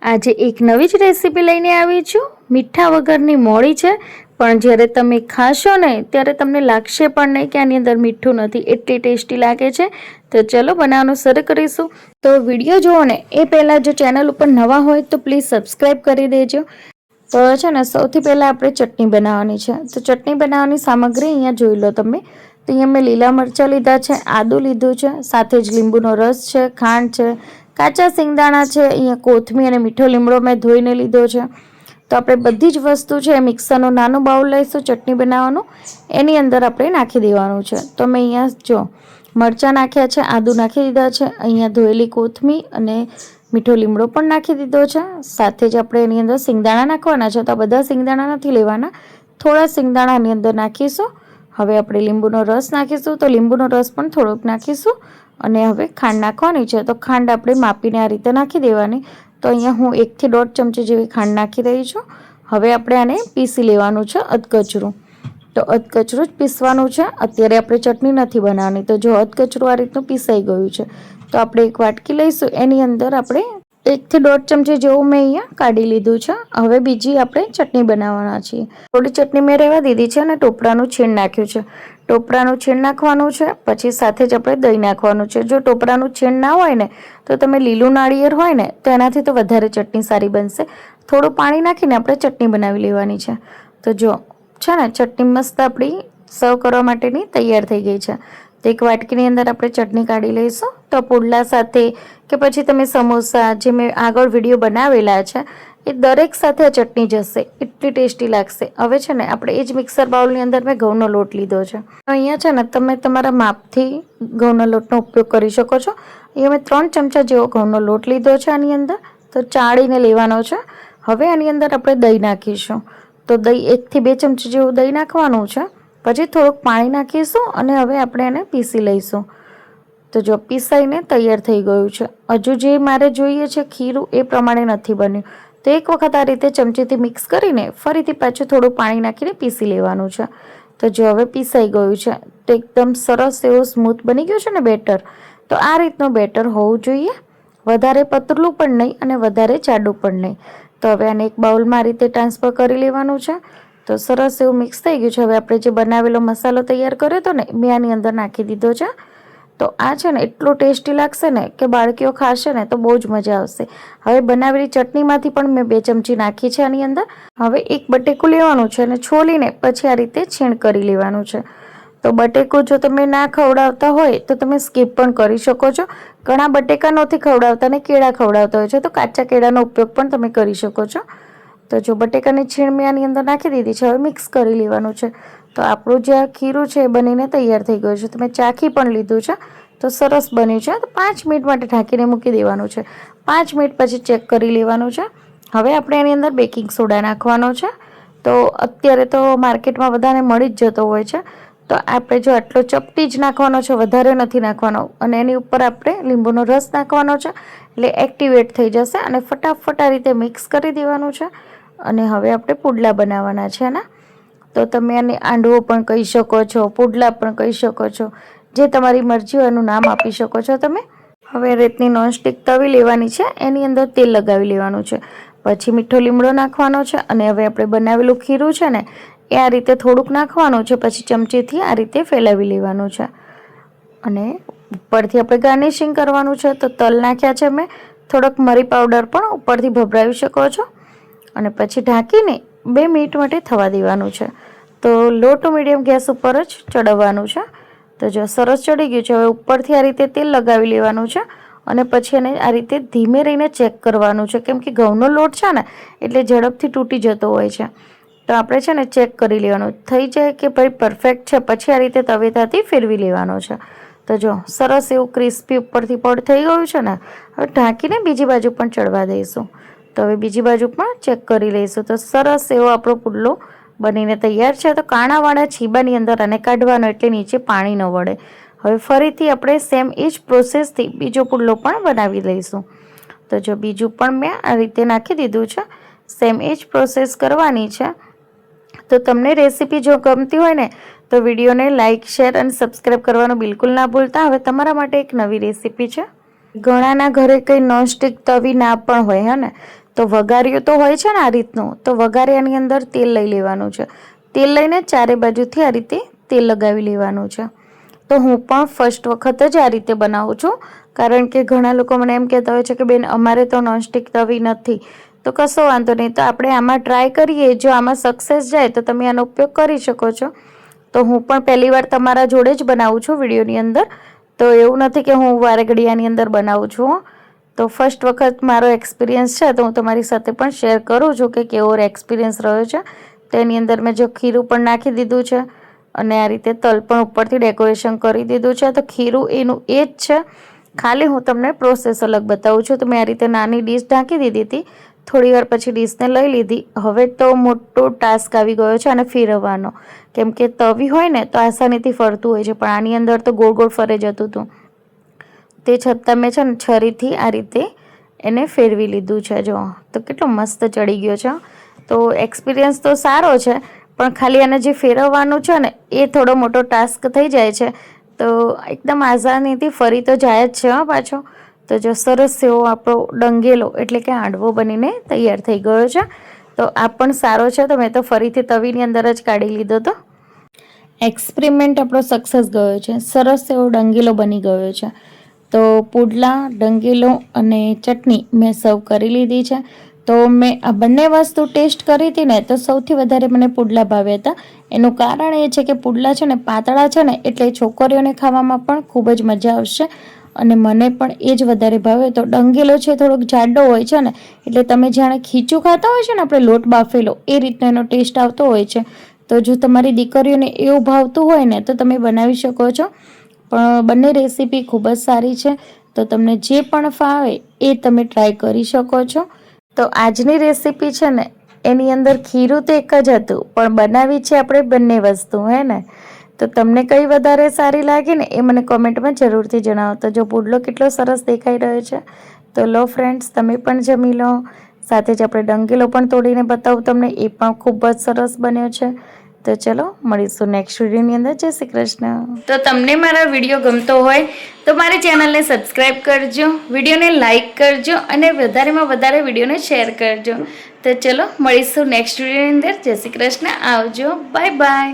આજે એક નવી જ રેસીપી લઈને આવી છું। મીઠા વગરની મોળી છે, પણ જ્યારે તમે ખાશો ને ત્યારે તમને લાગશે પણ નહીં કે આની અંદર મીઠું નથી, એટલી ટેસ્ટી લાગે છે। તો ચલો બનાવવાનું શરૂ કરીશું। તો વિડીયો જુઓ ને એ પહેલાં જો ચેનલ ઉપર નવા હોય તો પ્લીઝ સબસ્ક્રાઈબ કરી દેજો। તો છે ને સૌથી પહેલાં આપણે ચટણી બનાવવાની છે। તો ચટણી બનાવવાની સામગ્રી અહીંયા જોઈ લો તમે। તો અહીંયા મેં લીલા મરચાં લીધા છે, આદું લીધું છે, સાથે જ લીંબુનો રસ છે, ખાંડ છે, કાચા સિંગદાણા છે, અહીંયા કોથમીર અને મીઠો લીમડો મેં ધોઈને લીધો છે। તો આપણે બધી જ વસ્તુ છે મિક્સરનો નાનો બાઉલ લઈશું ચટણી બનાવવાનું, એની અંદર આપણે નાખી દેવાનું છે। તો મેં અહીંયા જો મરચાં નાખ્યા છે, આદું નાખી દીધા છે, અહીંયા ધોયેલી કોથમીર અને મીઠો લીમડો પણ નાખી દીધો છે। સાથે જ આપણે એની અંદર સિંગદાણા નાખવાના છે। તો આ બધા સિંગદાણા નથી લેવાના, થોડા સિંગદાણા આની અંદર નાખીશું। હવે આપણે લીંબુનો રસ નાખીશું, તો લીંબુનો રસ પણ થોડોક નાખીશું અને હવે ખાંડ નાખવાની છે। તો ખાંડ આપણે માપીને આ રીતે નાખી દેવાની। તો અહીંયા હું 1 થી 1.5 ચમચી જેવી ખાંડ નાખી રહી છું। હવે આપણે આને પીસી લેવાનું છે અધકચરું। તો અધકચરું જ પીસવાનું છે, અત્યારે આપણે ચટણી નથી બનાવવાની। તો જો અધકચરું આ રીતનું પીસાઈ ગયું છે, તો આપણે એક વાટકી લઈશું, એની અંદર આપણે 1 થી 1.5 ચમચી જેવું મેં અહીંયા કાઢી લીધું છે। હવે બીજી આપણે ચટણી બનાવવાના છીએ। થોડી ચટણી મેં રહેવા દીધી છે અને ટોપરાનું છીણ નાખ્યું છે। ટોપરાનું છીણ નાખવાનું છે, પછી સાથે જ આપણે દહીં નાખવાનું છે। જો ટોપરાનું છીણ ના હોય ને તો તમે લીલું નાળિયેર હોય ને તો એનાથી તો વધારે ચટણી સારી બનશે। થોડું પાણી નાખીને આપણે ચટણી બનાવી લેવાની છે। તો જો છે ને ચટણી મસ્ત આપણી સર્વ કરવા માટેની તૈયાર થઈ ગઈ છે। તો એક વાટકીની અંદર આપણે ચટણી કાઢી લઈશું। તો પુડલા સાથે કે પછી તમે સમોસા જે મેં આગળ વિડીયો બનાવેલા છે એ દરેક સાથે આ ચટણી જશે, એટલી ટેસ્ટી લાગશે। હવે છે ને આપણે એ જ મિક્સર બાઉલની અંદર મેં ઘઉંનો લોટ લીધો છે। અહીંયા છે ને તમે તમારા માપથી ઘઉંના લોટનો ઉપયોગ કરી શકો છો। અહીંયા મેં 3 ચમચા જેવો ઘઉંનો લોટ લીધો છે આની અંદર, તો ચાળીને લેવાનો છે। હવે આની અંદર આપણે દહીં નાખીશું। તો દહીં 1 થી 2 ચમચી જેવું દહીં નાખવાનું છે, પછી થોડુંક પાણી નાખીશું અને હવે આપણે એને પીસી લઈશું। તો જો પીસાઈને તૈયાર થઈ ગયું છે। હજુ જે મારે જોઈએ છે ખીરું એ પ્રમાણે નથી બન્યું, તો એક વખત આ રીતે ચમચીથી મિક્સ કરીને ફરીથી પાછું થોડું પાણી નાખીને પીસી લેવાનું છે। તો જો હવે પીસાઈ ગયું છે, તો એકદમ સરસ એવું સ્મૂથ બની ગયું છે ને બેટર। તો આ રીતનું બેટર હોવું જોઈએ, વધારે પતલું પણ નહીં અને વધારે જાડું પણ નહીં। તો હવે આને એક બાઉલમાં આ રીતે ટ્રાન્સફર કરી લેવાનું છે। તો સરસ એવું મિક્સ થઈ ગયું છે। હવે આપણે જે બનાવેલો મસાલો તૈયાર કર્યો હતો ને મેં આની અંદર નાખી દીધો છે। તો આ છે ને એટલું ટેસ્ટી લાગશે ને કે બાળકીઓ ખાશે ને તો બહુ જ મજા આવશે। હવે બનાવેલી ચટણીમાંથી પણ મેં 2 ચમચી નાખી છે આની અંદર। હવે એક બટેકું લેવાનું છે અને છોલીને પછી આ રીતે છીણ કરી લેવાનું છે। તો બટેકું જો તમે ના ખવડાવતા હોય તો તમે સ્કીપ પણ કરી શકો છો। ઘણા બટેકા નથી ખવડાવતા ને કેળા ખવડાવતા હોય છે, તો કાચા કેળાનો ઉપયોગ પણ તમે કરી શકો છો। તો જો બટેકાની છીણ મેં આની અંદર નાખી દીધી છે, હવે મિક્સ કરી લેવાનું છે। તો આપણું જે આ ખીરું છે એ બનીને તૈયાર થઈ ગયું છે। તમે ચાખી પણ લીધું છે, તો સરસ બન્યું છે। તો 5 મિનિટ માટે ઢાંકીને મૂકી દેવાનું છે। 5 મિનિટ પછી ચેક કરી લેવાનું છે। હવે આપણે એની અંદર બેકિંગ સોડા નાખવાનો છે। તો અત્યારે તો માર્કેટમાં બધાને મળી જ જતો હોય છે, તો આપણે જો આટલો ચપટી જ નાખવાનો છે, વધારે નથી નાખવાનો। અને એની ઉપર આપણે લીંબુનો રસ નાખવાનો છે, એટલે એક્ટિવેટ થઈ જશે અને ફટાફટ આ રીતે મિક્સ કરી દેવાનું છે। અને હવે આપણે પુડલા બનાવવાના છે એના। તો તમે આને આંડવો પણ કહી શકો છો, પુડલા પણ કહી શકો છો, જે તમારી મરજી હોય એનું નામ આપી શકો છો તમે। હવે રીતની નોનસ્ટિક તવી લેવાની છે, એની અંદર તેલ લગાવી લેવાનું છે, પછી મીઠો લીમડો નાખવાનો છે અને હવે આપણે બનાવેલું ખીરું છે ને એ આ રીતે થોડુંક નાખવાનું છે, પછી ચમચીથી આ રીતે ફેલાવી લેવાનું છે અને ઉપરથી આપણે ગાર્નિશિંગ કરવાનું છે। તો તલ નાખ્યા છે મેં, થોડોક મરી પાવડર પણ ઉપરથી ભભરાવી શકો છો અને પછી ઢાંકીને 2 મિનિટ માટે થવા દેવાનું છે। તો લો ટુ મીડિયમ ગેસ ઉપર જ ચડાવવાનું છે। તો જો સરસ ચડી ગયું છે, હવે ઉપરથી આ રીતે તેલ લગાવી લેવાનું છે અને પછી એને આ રીતે ધીમે રહીને ચેક કરવાનું છે, કેમ કે ઘઉંનો લોટ છે ને એટલે ઝડપથી તૂટી જતો હોય છે। તો આપણે છે ને ચેક કરી લેવાનું, થઈ જાય કે ભાઈ પરફેક્ટ છે, પછી આ રીતે તવેથાથી ફેરવી લેવાનો છે। તો જો સરસ એવું ક્રિસ્પી ઉપરથી પડ થઈ ગયું છે ને, હવે ઢાંકીને બીજી બાજુ પણ ચડવા દઈશું। તો હવે બીજી બાજુ પણ ચેક કરી લઈશું। તો સરસ એવો આપણો પુડલો બનીને તૈયાર છે। તો કાણાવાળા છીબાની અંદર આને કાઢવાનો એટલે નીચે પાણી ન વળે। હવે ફરીથી આપણે સેમ એ જ પ્રોસેસથી બીજો પુડલો પણ બનાવી લઈશું। તો જો બીજું પણ મેં આ રીતે નાખી દીધું છે, સેમ એ જ પ્રોસેસ કરવાની છે। તો તમને રેસીપી જો ગમતી હોય ને તો વિડીયોને લાઇક, શેર અને સબસ્ક્રાઈબ કરવાનું બિલકુલ ના ભૂલતા। હવે તમારા માટે એક નવી રેસીપી છે। ઘણાના ઘરે કંઈ નોનસ્ટિક તવી ના પણ હોય હે ને, તો વઘાર્યું તો હોય છે ને આ રીતનું, તો વઘાર્યાની અંદર તેલ લઈ લેવાનું છે. તેલ લઈને ચારે બાજુથી આ રીતે તેલ લગાવી લેવાનું છે. તો હું પણ ફર્સ્ટ વખત જ આ રીતે બનાવું છું, કારણ કે ઘણા લોકો મને એમ કહેતા હોય છે કે બેન અમારે તો નોનસ્ટિક તવી નથી. તો કશો વાંધો નહીં, તો આપણે આમાં ટ્રાય કરીએ. જો આમાં સક્સેસ જાય તો તમે આનો ઉપયોગ કરી શકો છો. તો હું પણ પહેલી વાર તમારા જોડે જ બનાવું છું વિડીયોની અંદર, તો એવું નથી કે હું વારે ઘડિયાની અંદર બનાવું છું. તો ફર્સ્ટ વખત મારો એક્સપિરિયન્સ છે, તો હું તમારી સાથે પણ શેર કરું છું કે કેવો એક્સપિરિયન્સ રહ્યો છે. તો એની અંદર મેં જો ખીરું પણ નાખી દીધું છે અને આ રીતે તલ પણ ઉપરથી ડેકોરેશન કરી દીધું છે. તો ખીરું એનું એ જ છે, ખાલી હું તમને પ્રોસેસ અલગ બતાવું છું. તો મેં આ રીતે નાની ડીશ ઢાંકી દીધી હતી, થોડી વાર પછી ડીશને લઈ લીધી. હવે તો મોટો ટાસ્ક આવી ગયો છે આને ફેરવવાનો, કેમ કે તવી હોય ને તો આસાનીથી ફરતું હોય છે, પણ આની અંદર તો ગોળ ગોળ ફરે જતું હતું. તે છતાં મેં છે ને છરીથી આ રીતે એને ફેરવી લીધું છે. જો તો કેટલો મસ્ત ચડી ગયો છે. તો એક્સપિરિયન્સ તો સારો છે, પણ ખાલી આને જે ફેરવવાનું છે ને એ થોડો મોટો ટાસ્ક થઈ જાય છે. તો એકદમ આસાનીથી ફરી તો જાય જ છે પાછો. તો જો સરસ એવો આપણો ડંગેલો એટલે કે હાંડવો બનીને તૈયાર થઈ ગયો છે. તો આ પણ સારો છે. તો મેં તો ફરીથી તવીની અંદર જ કાઢી લીધો હતો. એક્સપેરિમેન્ટ આપણો સક્સેસ ગયો છે. સરસ એવો ડંગેલો બની ગયો છે. તો પુડલા, ડંગેલો અને ચટણી મેં સર્વ કરી લીધી છે. તો મેં આ બંને વસ્તુ ટેસ્ટ કરી હતી ને, તો સૌથી વધારે મને પુડલા ભાવ્યા હતા. એનું કારણ એ છે કે પુડલા છે ને પાતળા છે ને, એટલે છોકરીઓને ખાવામાં પણ ખૂબ જ મજા આવશે અને મને પણ એ જ વધારે ભાવે. તો ડંગેલો છે થોડોક જાડો હોય છે ને, એટલે તમે જાણે ખીચું ખાતા હોય છે ને આપણે લોટ બાફેલો, એ રીતનો એનો ટેસ્ટ આવતો હોય છે. તો જો તમારી દીકરીઓને એવું ભાવતું હોય ને તો તમે બનાવી શકો છો. પણ બંને રેસીપી ખૂબ જ સારી છે. તો તમને જે પણ ફાવે એ તમે ટ્રાય કરી શકો છો. તો આજની રેસીપી છે ને એની અંદર ખીરું તો એક જ હતું, પણ બનાવી છે આપણે બંને વસ્તુ, હે ને. તો તમને કઈ વધારે સારી લાગી ને એ મને કોમેન્ટમાં જરૂરથી જણાવો. તો જો પુડલો કેટલો સરસ દેખાઈ રહ્યો છે. તો લો ફ્રેન્ડ્સ, તમે પણ જમી લો. સાથે જ આપણે ડંગેલો પણ તોડીને બતાવું તમને, એ પણ ખૂબ જ સરસ બન્યો છે. તો ચલો મળીશું નેક્સ્ટ વિડીયોની અંદર. જય શ્રી કૃષ્ણ. તો તમને મારા વિડીયો ગમતો હોય તો મારી ચેનલને સબસ્ક્રાઈબ કરજો, વિડીયોને લાઈક કરજો અને વધારેમાં વધારે વિડીયોને શેર કરજો. તો ચલો મળીશું નેક્સ્ટ વિડીયોની અંદર. જય શ્રી કૃષ્ણ. આવજો. Bye bye.